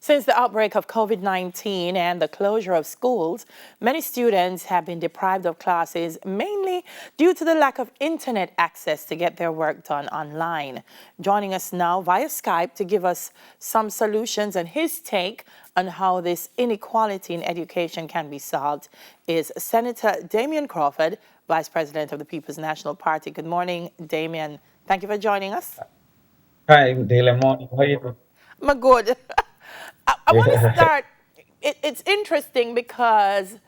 Since the outbreak of COVID-19 and the closure of schools, many students have been deprived of classes, mainly due to the lack of internet access to get their work done online. Joining us now via Skype to give us some solutions and his take on how this inequality in education can be solved is Senator Damion Crawford, Vice President of the People's National Party. Good morning, Damion. Thank you for joining us. Hi, Daily Morning. How are you doing? I'm good. I want to Yeah. start. It's interesting because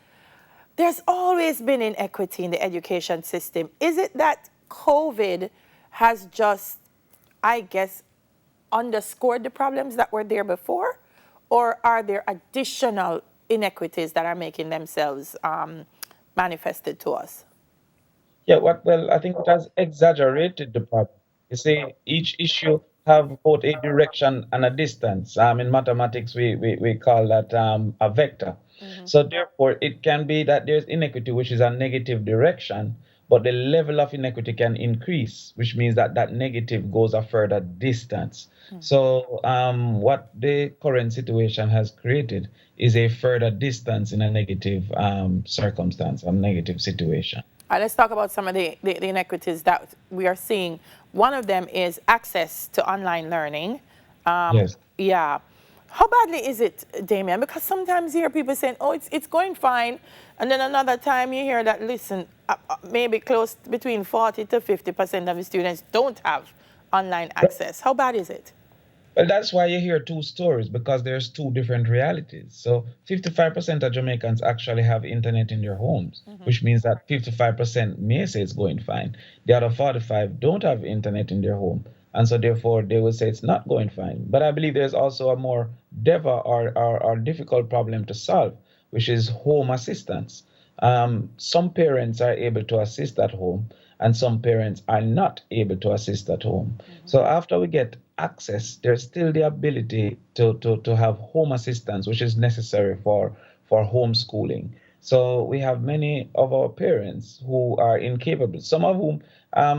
there's always been inequity in the education system. Is it that COVID has just, I guess, underscored the problems that were there before? Or are there additional inequities that are making themselves manifested to us? Well, I think it has exaggerated the problem. You see, each issue have both a direction and a distance. In mathematics, we call that a vector. So therefore, it can be that there's inequity, which is a negative direction, but the level of inequity can increase, which means that that negative goes a further distance. So what the current situation has created is a further distance in a negative circumstance, a negative situation. Let's talk about some of the inequities that we are seeing. One of them is access to online learning. Yes. Yeah. How badly is it, Damien? Because sometimes you hear people saying, oh, it's going fine. And then another time you hear that, listen, maybe close between 40 to 50% of the students don't have online access. How bad is it? Well, that's why you hear two stories because there's two different realities. So 55% of Jamaicans actually have internet in their homes, which means that 55% may say it's going fine. The other 45 don't have internet in their home. And so therefore they will say it's not going fine. But I believe there's also a more or difficult problem to solve, which is home assistance. Some parents are able to assist at home, and some parents are not able to assist at home. So after we get access, there's still the ability to have home assistance, which is necessary for homeschooling. So we have many of our parents who are incapable, some of whom,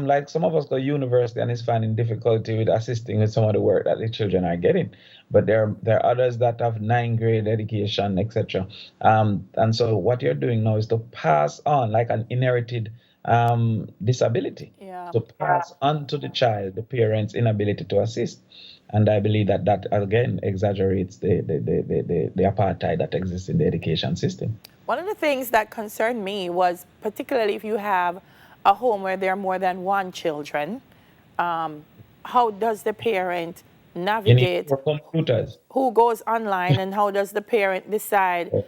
like some of us go to university and is finding difficulty with assisting with some of the work that the children are getting. But there are others that have ninth grade education, etc. And so what you're doing now is to pass on like an inherited disability Yeah. to pass on to the child the parent's inability to assist. And I believe that that again exaggerates the apartheid that exists in the education system. One of the things that concerned me was particularly if you have a home where there are more than one children, um, how does the parent You need navigate more computers. who goes online and how does the parent decide,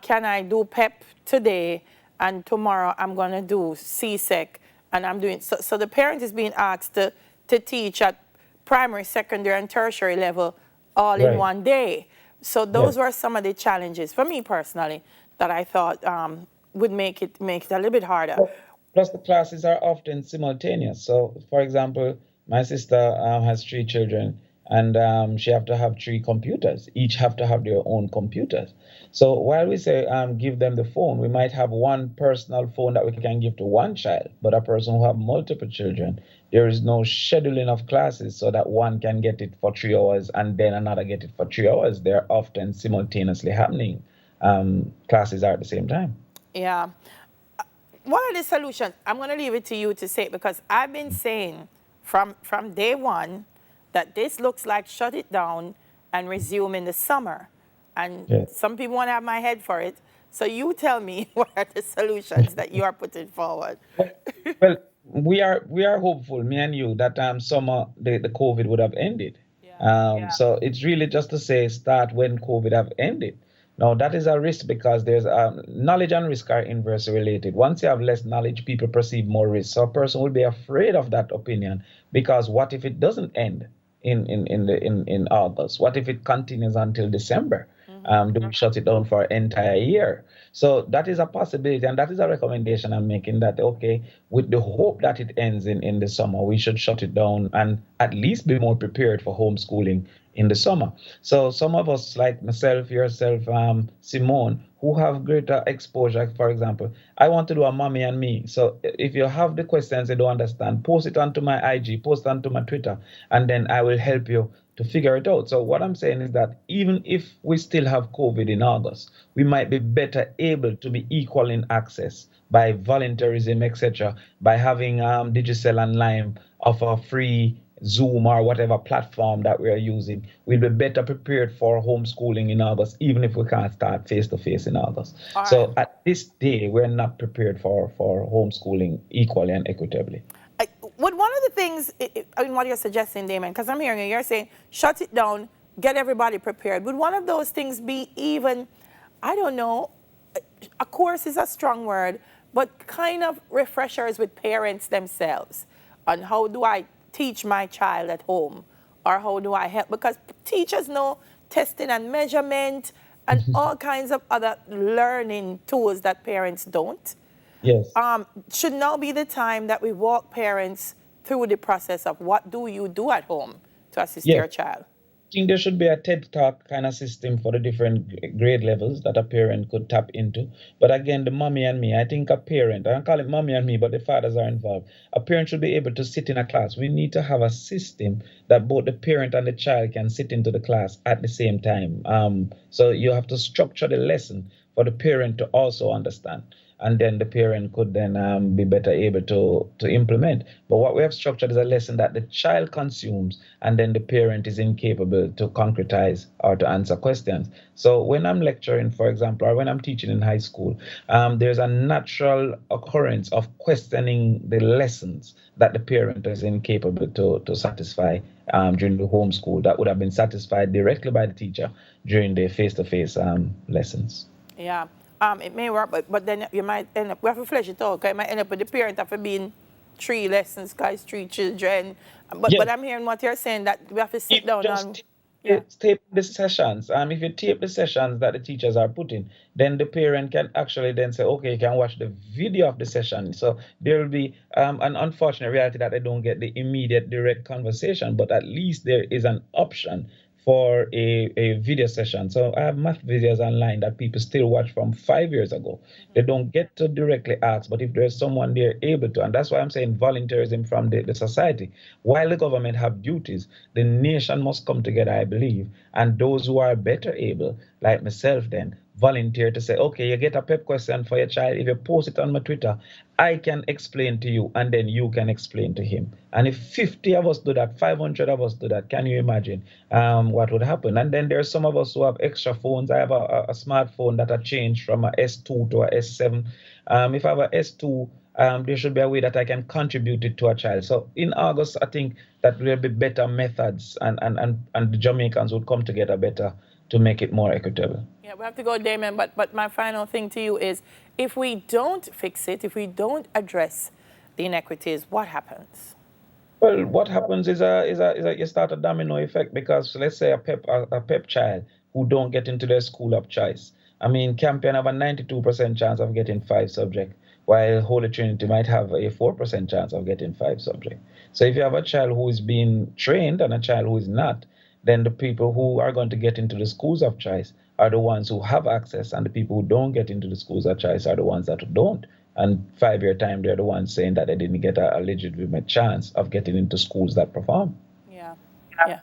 can I do PEP today and tomorrow I'm going to do CSEC and I'm doing, so the parent is being asked to teach at primary, secondary and tertiary level all in Right. one day. So those Yes. were some of the challenges for me personally that I thought would make it a little bit harder. Plus, the classes are often simultaneous. So, for example, my sister has three children, and she have to have three computers. Each have to have their own computers. So, while we say give them the phone, we might have one personal phone that we can give to one child, but a person who have multiple children, there is no scheduling of classes so that one can get it for 3 hours and then another get it for 3 hours. They're often simultaneously happening. Classes are at the same time. Yeah. What are the solutions? I'm going to leave it to you to say it because I've been saying from day one that this looks like shut it down and resume in the summer. And Yeah. some people want to have my head for it. So you tell me what are the solutions that you are putting forward? Well, we are hopeful, me and you, that summer the COVID would have ended. Yeah. So it's really just to say start when COVID have ended. Now that is a risk because there's knowledge and risk are inversely related. Once you have less knowledge, people perceive more risk. So a person will be afraid of that opinion because what if it doesn't end in August? What if it continues until December? Do we shut it down for an entire year? So that is a possibility, and that is a recommendation I'm making that, okay, with the hope that it ends in the summer, we should shut it down and at least be more prepared for homeschooling in the summer. So some of us, like myself, yourself, Simone, who have greater exposure, for example, I want to do a mommy and me. So if you have the questions you don't understand, post it onto my IG, post it onto my Twitter, and then I will help you to figure it out. So what I'm saying is that even if we still have COVID in August, we might be better able to be equal in access by volunteerism, etc., by having Digicel and Lime offer free Zoom or whatever platform that we are using. We'll be better prepared for homeschooling in August, even if we can't start face to face in August. All right. So at this day, we're not prepared for homeschooling equally and equitably. Would one of the things, I mean, what you're suggesting, Damon, because I'm hearing you, you're saying shut it down, get everybody prepared. Would one of those things be even, I don't know, a course is a strong word, but kind of refreshers with parents themselves on how do I teach my child at home, or how do I help? Because teachers know testing and measurement and all kinds of other learning tools that parents don't. Yes. Should now be the time that we walk parents through the process of what do you do at home to assist Yes. your child. I think there should be a TED Talk kind of system for the different grade levels that a parent could tap into. But again, the mommy and me, I think a parent, I don't call it mommy and me, but the fathers are involved. A parent should be able to sit in a class. We need to have a system that both the parent and the child can sit into the class at the same time. So you have to structure the lesson for the parent to also understand, and then the parent could then be better able to implement. But what we have structured is a lesson that the child consumes, and then the parent is incapable to concretize or to answer questions. So when I'm lecturing, for example, or when I'm teaching in high school, there's a natural occurrence of questioning the lessons that the parent is incapable to satisfy during the homeschool that would have been satisfied directly by the teacher during the face-to-face lessons. Yeah. It may work, but then you might end up, we have to flesh it out, okay? It might end up with the parent after being 3 lessons, guys, 3 children. But Yes. I'm hearing what you're saying, that we have to sit If down just and, yeah. tape the sessions. If you tape the sessions that the teachers are putting, then the parent can actually then say, okay, you can watch the video of the session. So there will be an unfortunate reality that they don't get the immediate direct conversation, but at least there is an option for a video session. So I have math videos online that people still watch from 5 years ago. They don't get to directly ask, but if there's someone they're able to, and that's why I'm saying volunteerism from the society. While the government have duties, the nation must come together, I believe. And those who are better able, like myself then, volunteer to say, okay, you get a pep question for your child. If you post it on my Twitter, I can explain to you, and then you can explain to him. And if 50 of us do that, 500 of us do that, can you imagine what would happen? And then there's some of us who have extra phones. I have a smartphone that I changed from a S2 to a S7. If I have a S2, there should be a way that I can contribute it to a child. So in August, I think that there will be better methods, and the Jamaicans would come together better to make it more equitable. Yeah, we have to go, Damon, but my final thing to you is, if we don't fix it, if we don't address the inequities, what happens? Well, what happens is you start a domino effect, because let's say a pep child who don't get into their school of choice. I mean, Campion have a 92% chance of getting 5 subjects, while Holy Trinity might have a 4% chance of getting 5 subjects. So if you have a child who is being trained and a child who is not, then the people who are going to get into the schools of choice are the ones who have access, and the people who don't get into the schools of choice are the ones that don't. And 5 year time, they're the ones saying that they didn't get a legitimate chance of getting into schools that perform. Yeah, yeah.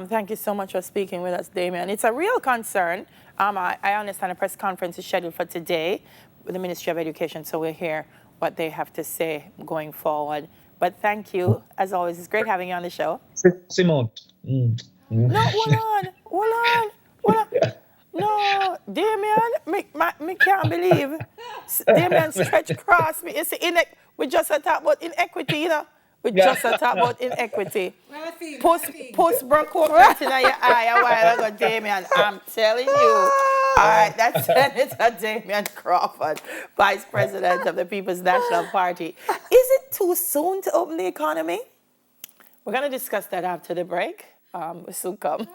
Thank you so much for speaking with us, Damion. It's a real concern. I understand a press conference is scheduled for today with the Ministry of Education, so we'll hear what they have to say going forward. But thank you, as always. It's great having you on the show. Simone. No, hold on. No, Damion, me can't believe. Damion stretch across me. It's we just talk about inequity, you know. We just talk about inequity. Post Bronco right in your eye a while ago, Damion. I'm telling you. All right, that's Senator Damion Crawford, Vice President of the People's National Party. Is it too soon to open the economy? We're going to discuss that after the break. We'll soon come.